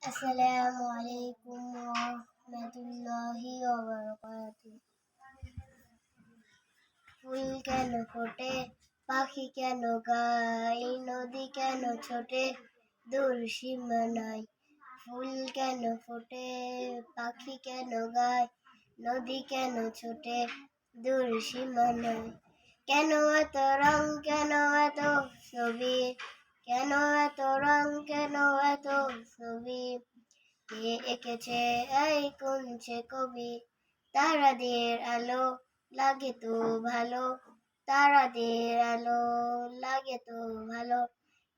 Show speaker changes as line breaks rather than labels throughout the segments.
আসসালামু আলাইকুম ওয়া রাহমাতুল্লাহি ওয়া বারাকাতুহু। ফুল কেন ফোটে, পাখি কেন গায়, নদী কেন ছোটে, দূর সীমানায়। ফুল কেন ফোটে, পাখি কেন গায়, নদী কেন ছোটে, দূর সীমানায়। কেন এত রং, কেন এত ছবি, কেন এত রং, কেন এত ছবি, কে এঁকেছে এই কোন সে কবি। তারাদের আলো লাগে তো ভালো, তারাদের আলো লাগে তো ভালো।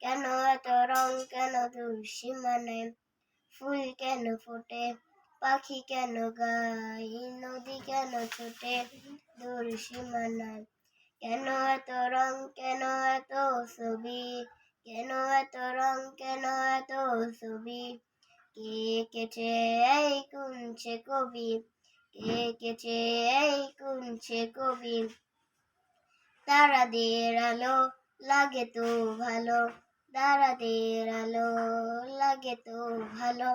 কেন এত রং, কেন দূর সীমানায়। ফুল কেন ফোটে, পাখি কেন গায়, নদী কেন ছোটে, দূর সীমানায়। কেন এত রং, কেন এত ছবি, কেন এত রং, কেন এত ছবি, কে এঁকেছে এই কোন সে কবি, কে এঁকেছে এই কোন সে কবি। তারাদের আলো লাগে তো ভালো, তারাদের আলো লাগে তো ভালো।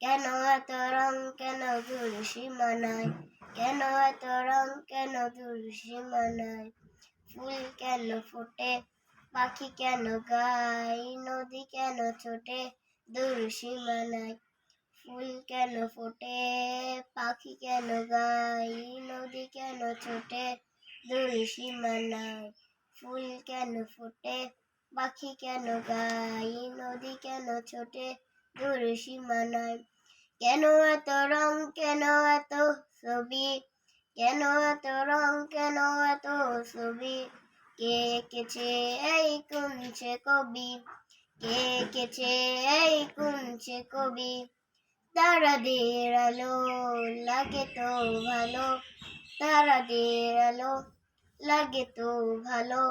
কেন এত রং, কেন দূর সীমানায়, কেন এত রং, কেন দূর সীমানায়। ফুল কেন ফোটে, পাখি কেন গায়, নদী কেন ছোটে, দূর সীমানায়। ফুল কেন ফোটে, পাখি কেন গায়, নদী কেন ছোটে, দূর সীমানায়। ফুল কেন ফোটে, পাখি কেন গায়, নদী কেন ছোটে, দূর সীমানায়। কেন এত রং, কেন এত ছবি, কেন এত রং, কেন এত ছবি, কে এঁকেছে এই কোন সে কবি, কে এঁকেছে এই কোন সে কবি। তারাদের আলো লাগে তো ভালো, তারাদের আলো লাগে তো ভালো।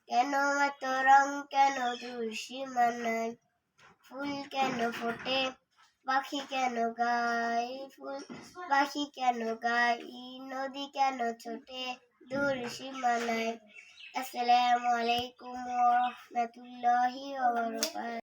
কেন এত রং, কেন দূর সীমানায়। ফুল কেন ফোটে, পাখি কেন গায়, ফুল পাখি কেন গায়, নদী কেন ছোটে, দূর সীমানায়। আসসালামু আলাইকুম ওয়া রাহমাতুল্লাহি ওয়া বারাকাতুহু।